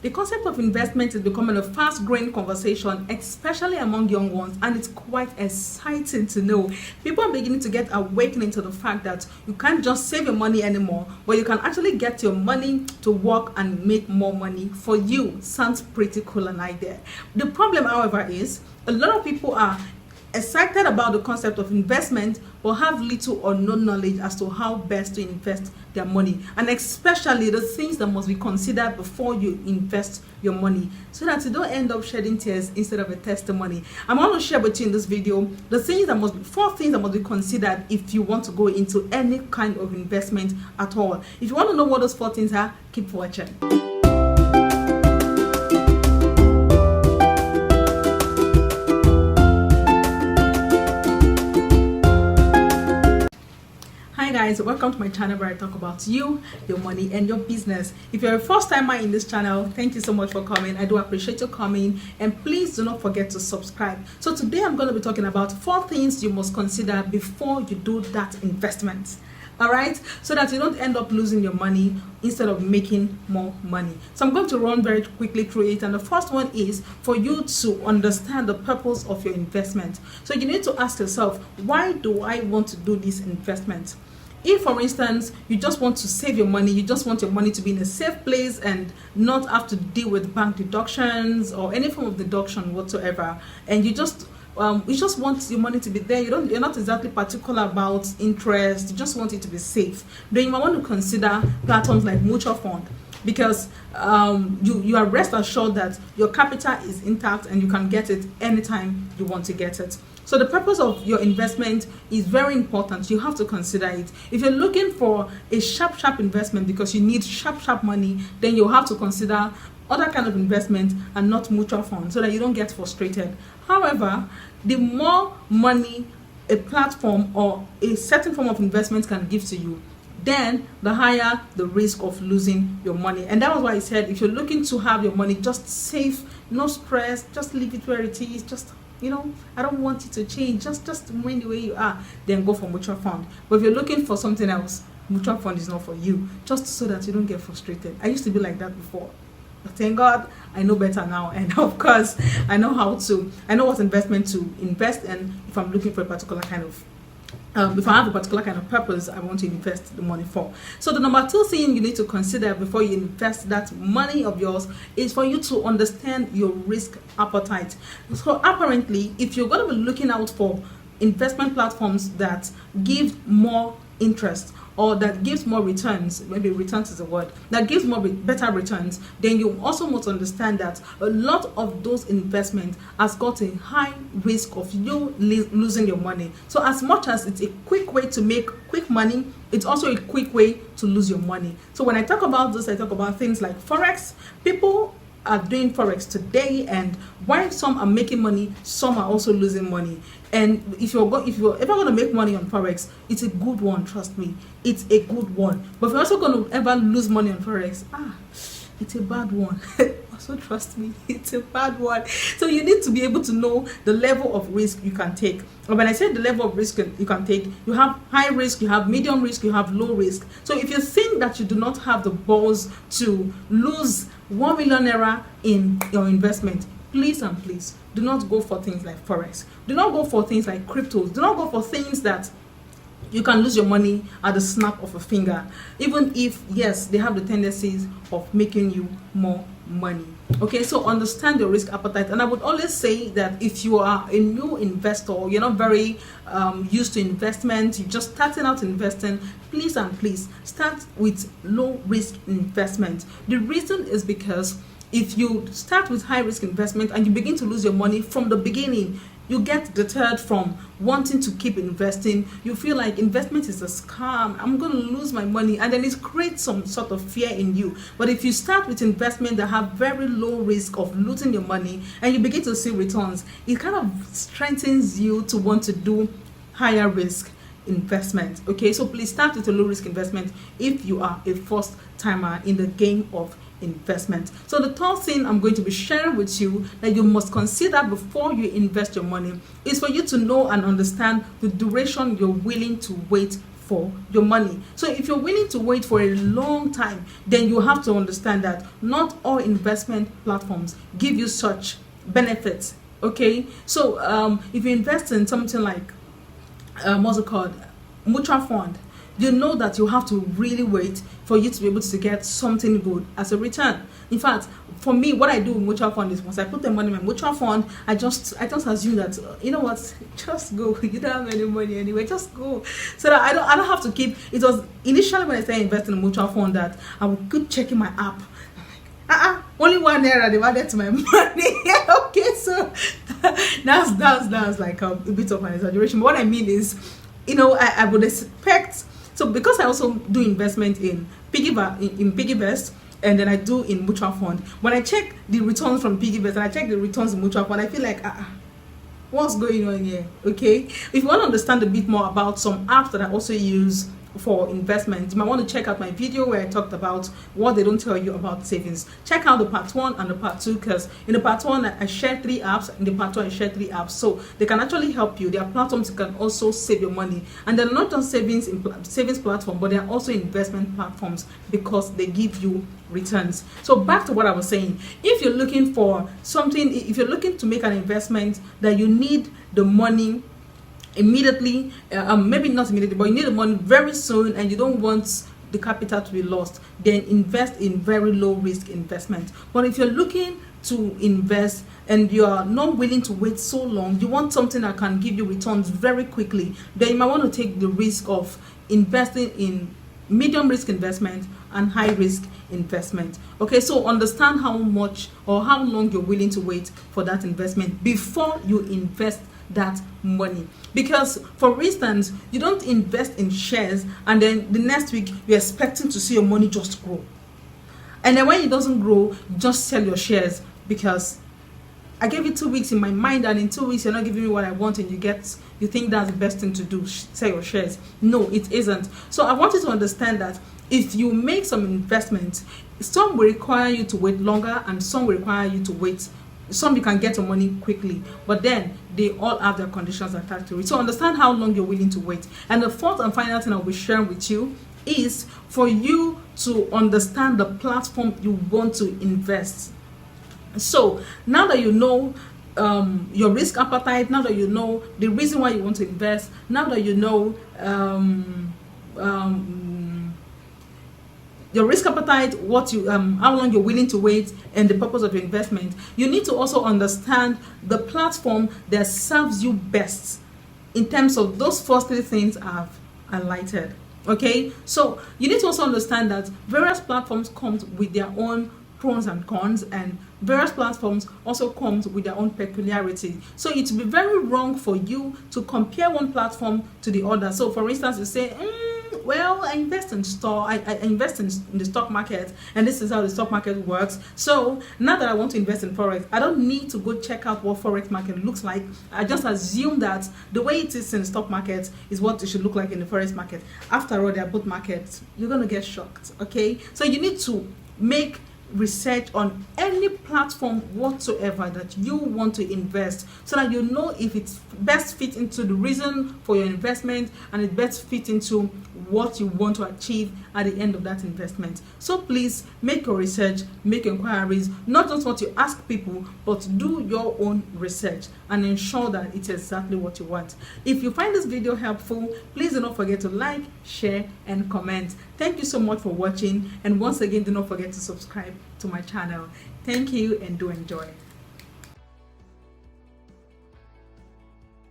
The concept of investment is becoming a fast-growing conversation, especially among young ones, and it's quite exciting to know. People are beginning to get awakening to the fact that you can't just save your money anymore, but you can actually get your money to work and make more money for you. Sounds pretty cool and idea. The problem, however, is a lot of people are excited about the concept of investment but have little or no knowledge as to how best to invest their money, and especially the things that must be considered before you invest your money, so that you don't end up shedding tears instead of a testimony. I'm going to share with you in this video the things that must be, 4 things that must be considered if you want to go into any kind of investment at all. If you want to know what those 4 things are, keep watching. Guys, welcome to my channel where I talk about you, your money, and your business. If you're a first timer in this channel, thank you so much for coming. I do appreciate you coming, and please do not forget to subscribe. So today I'm going to be talking about 4 things you must consider before you do that investment. All right, so that you don't end up losing your money instead of making more money. So I'm going to run very quickly through it, and the first one is for you to understand the purpose of your investment. So you need to ask yourself, why do I want to do this investment? If, for instance, you just want to save your money, you just want your money to be in a safe place and not have to deal with bank deductions or any form of deduction whatsoever, and you just want your money to be there, you're not exactly particular about interest, you just want it to be safe, then you might want to consider platforms like mutual fund, because you are rest assured that your capital is intact and you can get it anytime you want to get it. So the purpose of your investment is very important. You have to consider it. If you're looking for a sharp investment because you need sharp money, then you'll have to consider other kind of investment and not mutual funds, so that you don't get frustrated. However, the more money a platform or a certain form of investment can give to you, then the higher the risk of losing your money. And that was why I said, if you're looking to have your money just safe, no stress, just leave it where it is, just, I don't want it to change, just remain the way you are, then go for mutual fund. But if you're looking for something else, mutual fund is not for you, just so that you don't get frustrated. I used to be like that before, but thank God I know better now, and of course I know what investment to invest in if I'm looking for a particular kind of if I have a particular kind of purpose I want to invest the money for. So the number 2 thing you need to consider before you invest that money of yours is for you to understand your risk appetite. So apparently, if you're going to be looking out for investment platforms that give more interest or that gives more returns, maybe returns is a word, that gives better returns, then you also must understand that a lot of those investments has got a high risk of you losing your money. So as much as it's a quick way to make quick money, it's also a quick way to lose your money. So when I talk about this, I talk about things like Forex. People are doing Forex today, and while some are making money, some are also losing money. And if you're ever going to make money on Forex, it's a good one, trust me, it's a good one. But if you're also going to ever lose money on Forex, it's a bad one. Also trust me, it's a bad one. So you need to be able to know the level of risk you can take. And when I say the level of risk you can take, you have high risk, you have medium risk, you have low risk. So if you think that you do not have the balls to lose 1 million naira in your investment, please and please do not go for things like Forex. Do not go for things like cryptos. Do not go for things that you can lose your money at the snap of a finger, even if, yes, they have the tendencies of making you more money. Okay, so understand your risk appetite. And I would always say that if you are a new investor, you're not very used to investment, you're just starting out investing, please and please start with low risk investment. The reason is because if you start with high risk investment and you begin to lose your money from the beginning, you get deterred from wanting to keep investing. You feel like investment is a scam, I'm going to lose my money, and then it creates some sort of fear in you. But if you start with investment that have very low risk of losing your money and you begin to see returns, it kind of strengthens you to want to do higher risk investment. Okay, so please start with a low risk investment if you are a first timer in the game of investment. So the third thing I'm going to be sharing with you that you must consider before you invest your money is for you to know and understand the duration you're willing to wait for your money. So if you're willing to wait for a long time, then you have to understand that not all investment platforms give you such benefits. Okay, so if you invest in something like what's it called, mutual fund, you know that you have to really wait for you to be able to get something good as a return. In fact, for me, what I do with mutual fund is once I put the money in my mutual fund, I just assume that you know what, just go. You don't have any money anyway, just go. So that I don't have to keep. It was initially when I started investing in a mutual fund that I would keep checking my app. Only 1 naira they added to my money. Okay, so that's like a bit of an exaggeration. But what I mean is, you know, I would expect. So because I also do investment in PiggyVest, and then I do in mutual fund. When I check the returns from PiggyVest and I check the returns in mutual fund, I feel like what's going on here? Okay, if you want to understand a bit more about some apps that I also use for investment, you might want to check out my video where I talked about what they don't tell you about savings. Check out the part 1 and the part 2, because in the part 1 I share 3 apps, in the part 2 I share 3 apps, so they can actually help you. They are platforms you can also save your money, and they're not just savings platform, but they are also investment platforms because they give you returns. So back to what I was saying, if you're looking for something, if you're looking to make an investment that you need the money immediately, maybe not immediately, but you need the money very soon and you don't want the capital to be lost, then invest in very low risk investment. But if you're looking to invest and you are not willing to wait so long, you want something that can give you returns very quickly, then you might want to take the risk of investing in medium risk investment and high risk investment. Okay, so understand how much or how long you're willing to wait for that investment before you invest that money. Because for instance, you don't invest in shares and then the next week you're expecting to see your money just grow, and then when it doesn't grow, you just sell your shares because I gave you 2 weeks in my mind and in 2 weeks you're not giving me what I want, and you think that's the best thing to do, sell your shares. No, it isn't. So I want you to understand that if you make some investments, some will require you to wait longer and some will require you to wait. Some you can get your money quickly, but then they all have their conditions attached to it. So understand how long you're willing to wait. And the fourth and final thing I'll be sharing with you is for you to understand the platform you want to invest. So now that you know your risk appetite, now that you know the reason why you want to invest, now that you know your risk appetite, what you how long you're willing to wait, and the purpose of your investment, you need to also understand the platform that serves you best in terms of those first 3 things I've highlighted. Okay, so you need to also understand that various platforms come with their own pros and cons, and various platforms also comes with their own peculiarity. So it would be very wrong for you to compare one platform to the other. So for instance, you say, well, I invest in I invest in the stock market, and this is how the stock market works. So now that I want to invest in forex, I don't need to go check out what forex market looks like. I just assume that the way it is in the stock market is what it should look like in the forex market. After all, they are both markets. You're gonna get shocked. Okay, so you need to make research on any platform whatsoever that you want to invest, so that you know if it's best fit into the reason for your investment and it best fit into what you want to achieve at the end of that investment. So please make your research, make inquiries, not just what you ask people, but do your own research and ensure that it's exactly what you want. If you find this video helpful, please do not forget to like, share and comment. Thank you so much for watching, and once again, do not forget to subscribe to my channel. Thank you and do enjoy.